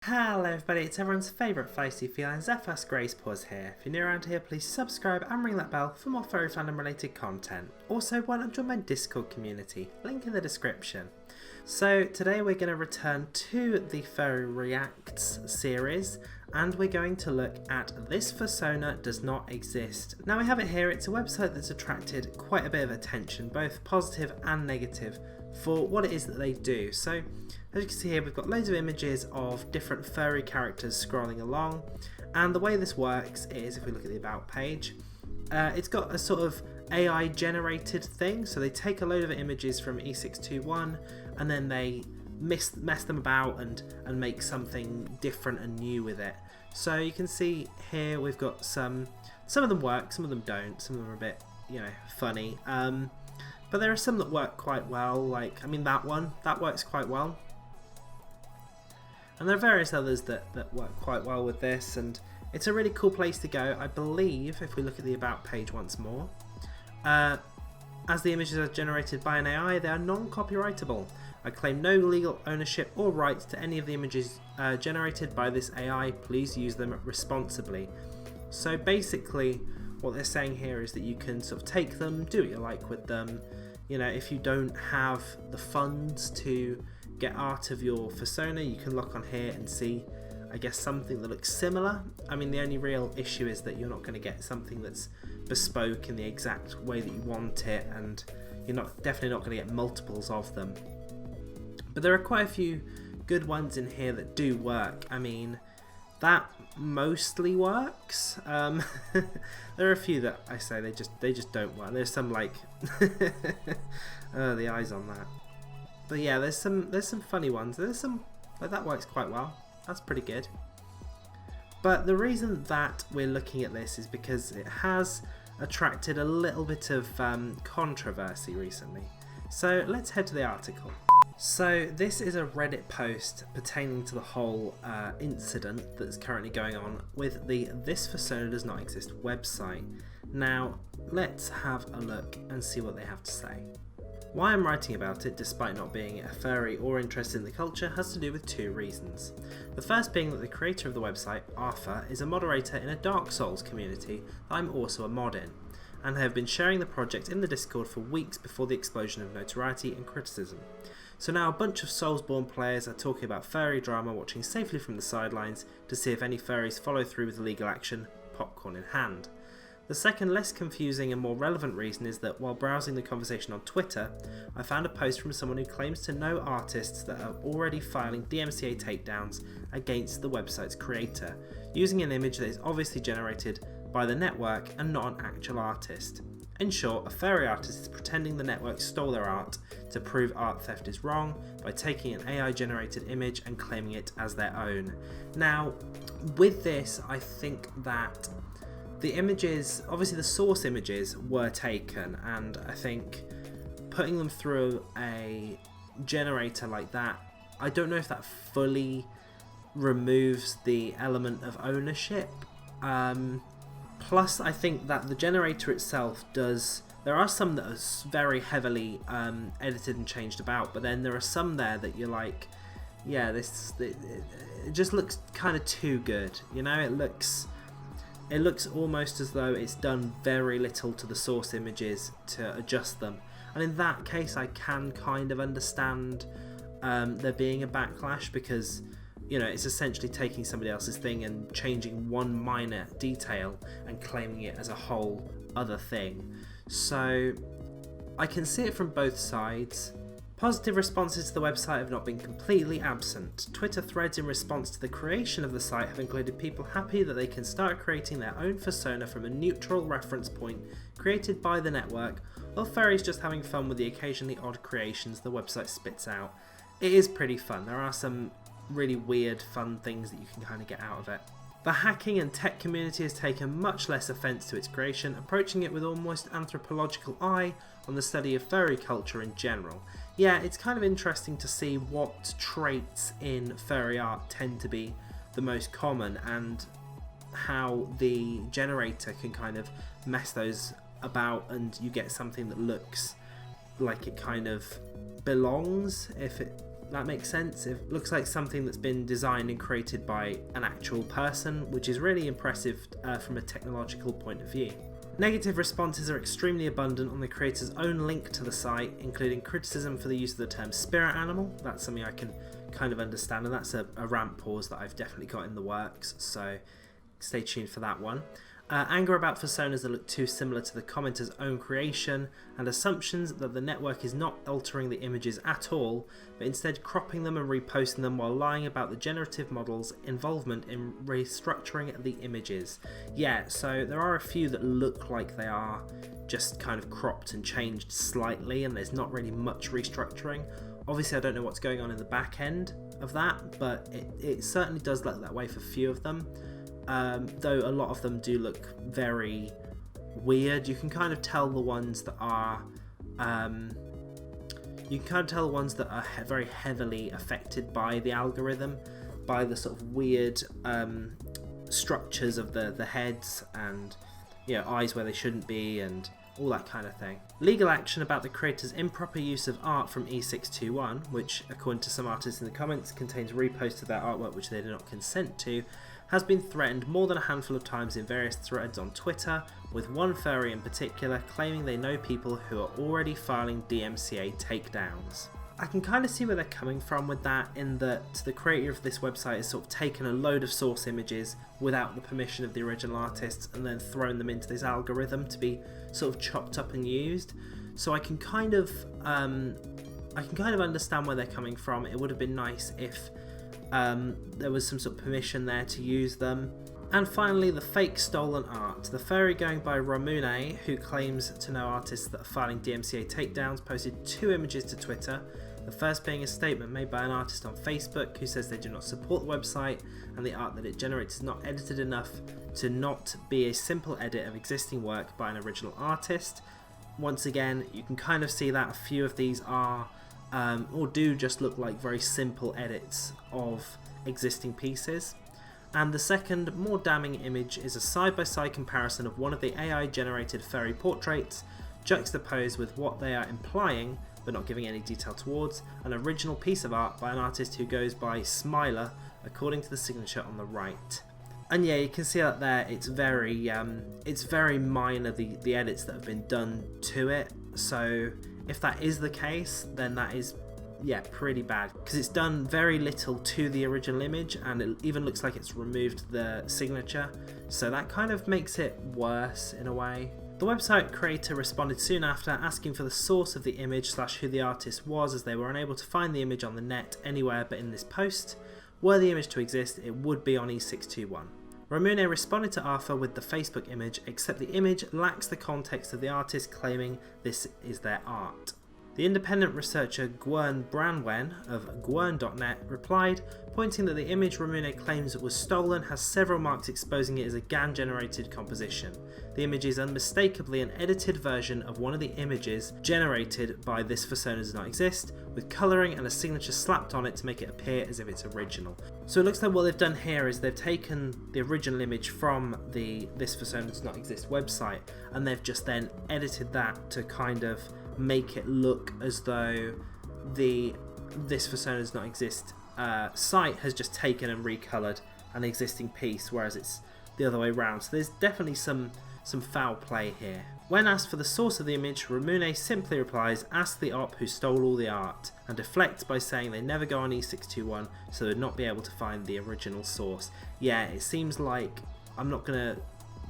Hello everybody, it's everyone's favourite feisty feline, Xephas Gracepaws here. If you're new around here, please subscribe and ring that bell for more furry fandom related content. Also, why not join my Discord community? Link in the description. So today we're going to return to the Furry Reacts series, and we're going to look at This Fursona Does Not Exist. Now we have it here. It's a website that's attracted quite a bit of attention, both positive and negative, for what it is that they do. So as you can see here, we've got loads of images of different furry characters scrolling along, and the way this works is, if we look at the about page, it's got a sort of AI generated thing. So they take a load of images from E621 and then they mess them about and make something different and new with it. So you can see here we've got some of them work, some of them don't, some of them are a bit, funny. But there are some that work quite well, like, that one, that works quite well. And there are various others that work quite well with this, and it's a really cool place to go. I believe, if we look at the about page once more, as the images are generated by an AI, they are non-copyrightable. I claim no legal ownership or rights to any of the images generated by this AI. Please use them responsibly. So basically, what they're saying here is that you can sort of take them, do what you like with them. If you don't have the funds to get art of your Fursona, you can look on here and see, I guess, something that looks similar. The only real issue is that you're not going to get something that's bespoke in the exact way that you want it, and you're definitely not going to get multiples of them. But there are quite a few good ones in here that do work. That mostly works. There are a few that I say they just don't work. There's some like the eyes on that. But yeah, there's some funny ones. There's some that works quite well. That's pretty good. But the reason that we're looking at this is because it has attracted a little bit of controversy recently. So let's head to the article. So this is a Reddit post pertaining to the whole incident that's currently going on with the This Fursona Does Not Exist website. Now let's have a look and see what they have to say. Why I'm writing about it, despite not being a furry or interested in the culture, has to do with two reasons. The first being that the creator of the website, Arthur, is a moderator in a Dark Souls community that I'm also a mod in, and have been sharing the project in the Discord for weeks before the explosion of notoriety and criticism. So now a bunch of Soulsborne players are talking about furry drama, watching safely from the sidelines to see if any furries follow through with legal action, popcorn in hand. The second, less confusing and more relevant reason is that while browsing the conversation on Twitter, I found a post from someone who claims to know artists that are already filing DMCA takedowns against the website's creator, using an image that is obviously generated by the network and not an actual artist. In short, a furry artist is pretending the network stole their art to prove art theft is wrong by taking an AI generated image and claiming it as their own. Now, with this, I think that the images, obviously the source images were taken, and I think putting them through a generator like that, I don't know if that fully removes the element of ownership. Plus, I think that the generator itself does, there are some that are very heavily edited and changed about, but then there are some there that you're like, yeah, it just looks kind of too good, It looks almost as though it's done very little to the source images to adjust them. And in that case, I can kind of understand there being a backlash, because it's essentially taking somebody else's thing and changing one minor detail and claiming it as a whole other thing. So I can see it from both sides. Positive responses to the website have not been completely absent. Twitter threads in response to the creation of the site have included people happy that they can start creating their own Fursona from a neutral reference point created by the network, while furries just having fun with the occasionally odd creations the website spits out. It is pretty fun. There are some really weird, fun things that you can kind of get out of it. The hacking and tech community has taken much less offence to its creation, approaching it with almost anthropological eye on the study of furry culture in general. Yeah, it's kind of interesting to see what traits in furry art tend to be the most common, and how the generator can kind of mess those about, and you get something that looks like it kind of belongs, if it that makes sense. It looks like something that's been designed and created by an actual person, which is really impressive from a technological point of view. Negative responses are extremely abundant on the creator's own link to the site, including criticism for the use of the term spirit animal. That's something I can kind of understand, and that's a rant pause that I've definitely got in the works, so stay tuned for that one. Anger about Fursonas that look too similar to the commenter's own creation, and assumptions that the network is not altering the images at all, but instead cropping them and reposting them while lying about the generative model's involvement in restructuring the images. Yeah, so there are a few that look like they are just kind of cropped and changed slightly, and there's not really much restructuring. Obviously I don't know what's going on in the back end of that, but it certainly does look that way for a few of them. Though a lot of them do look very weird. You can kind of tell the ones that are very heavily affected by the algorithm, by the sort of weird structures of the heads, and eyes where they shouldn't be, and all that kind of thing. Legal action about the creator's improper use of art from E621, which according to some artists in the comments contains reposts of their artwork which they did not consent to, has been threatened more than a handful of times in various threads on Twitter, with one furry in particular claiming they know people who are already filing DMCA takedowns. I can kind of see where they're coming from with that, in that the creator of this website has sort of taken a load of source images without the permission of the original artists and then thrown them into this algorithm to be sort of chopped up and used. So I can kind of understand where they're coming from. It would have been nice if there was some sort of permission there to use them. And finally, the fake stolen art. The furry going by Romune, who claims to know artists that are filing DMCA takedowns, posted 2 images to Twitter. The first being a statement made by an artist on Facebook who says they do not support the website and the art that it generates is not edited enough to not be a simple edit of existing work by an original artist. Once again, you can kind of see that a few of these are or do just look like very simple edits of existing pieces. And the second, more damning image is a side-by-side comparison of one of the AI-generated furry portraits, juxtaposed with what they are implying, but not giving any detail towards, an original piece of art by an artist who goes by Smiler, according to the signature on the right. And yeah, you can see that there, it's very minor, the edits that have been done to it, so if that is the case, then that is pretty bad, because it's done very little to the original image, and it even looks like it's removed the signature, so that kind of makes it worse in a way. The website creator responded soon after, asking for the source of the image / who the artist was, as they were unable to find the image on the net anywhere but in this post. Were the image to exist, it would be on E621. Romune responded to Arthur with the Facebook image, except the image lacks the context of the artist claiming this is their art. The independent researcher Gwern Branwen of gwern.net replied, pointing that the image Romune claims was stolen has several marks exposing it as a GAN-generated composition. The image is unmistakably an edited version of one of the images generated by this Fursona does not exist, with colouring and a signature slapped on it to make it appear as if it's original. So it looks like what they've done here is they've taken the original image from the This Fursona Does Not Exist website, and they've just then edited that to kind of make it look as though the This Fursona Does Not Exist site has just taken and recoloured an existing piece, whereas it's the other way around. So there's definitely some foul play here. When asked for the source of the image, Romune simply replies, "Ask the op who stole all the art," and deflects by saying they never go on E621, so they'd not be able to find the original source. Yeah, it seems like, I'm not going to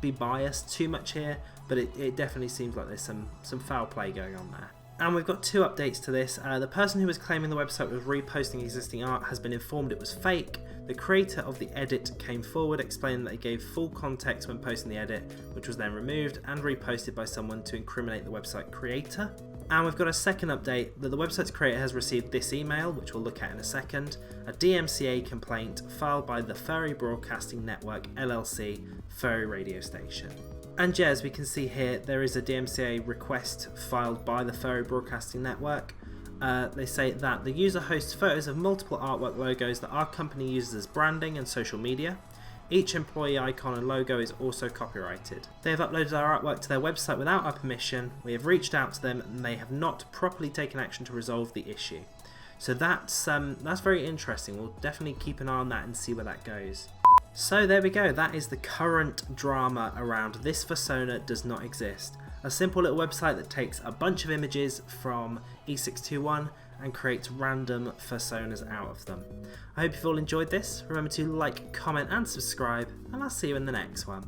be biased too much here, but it definitely seems like there's some foul play going on there. And we've got 2 updates to this. The person who was claiming the website was reposting existing art has been informed it was fake. The creator of the edit came forward explaining that he gave full context when posting the edit, which was then removed and reposted by someone to incriminate the website creator. And we've got a second update that the website's creator has received this email, which we'll look at in a second, a DMCA complaint filed by the Furry Broadcasting Network LLC Furry radio station. And yeah, as we can see here, there is a DMCA request filed by the Furry Broadcasting Network. They say that the user hosts photos of multiple artwork logos that our company uses as branding and social media. Each employee icon and logo is also copyrighted. They have uploaded our artwork to their website without our permission. We have reached out to them and they have not properly taken action to resolve the issue. So that's very interesting. We'll definitely keep an eye on that and see where that goes. So there we go, that is the current drama around This Fursona Does Not Exist. A simple little website that takes a bunch of images from E621 and creates random Fursonas out of them. I hope you've all enjoyed this. Remember to like, comment and subscribe, and I'll see you in the next one.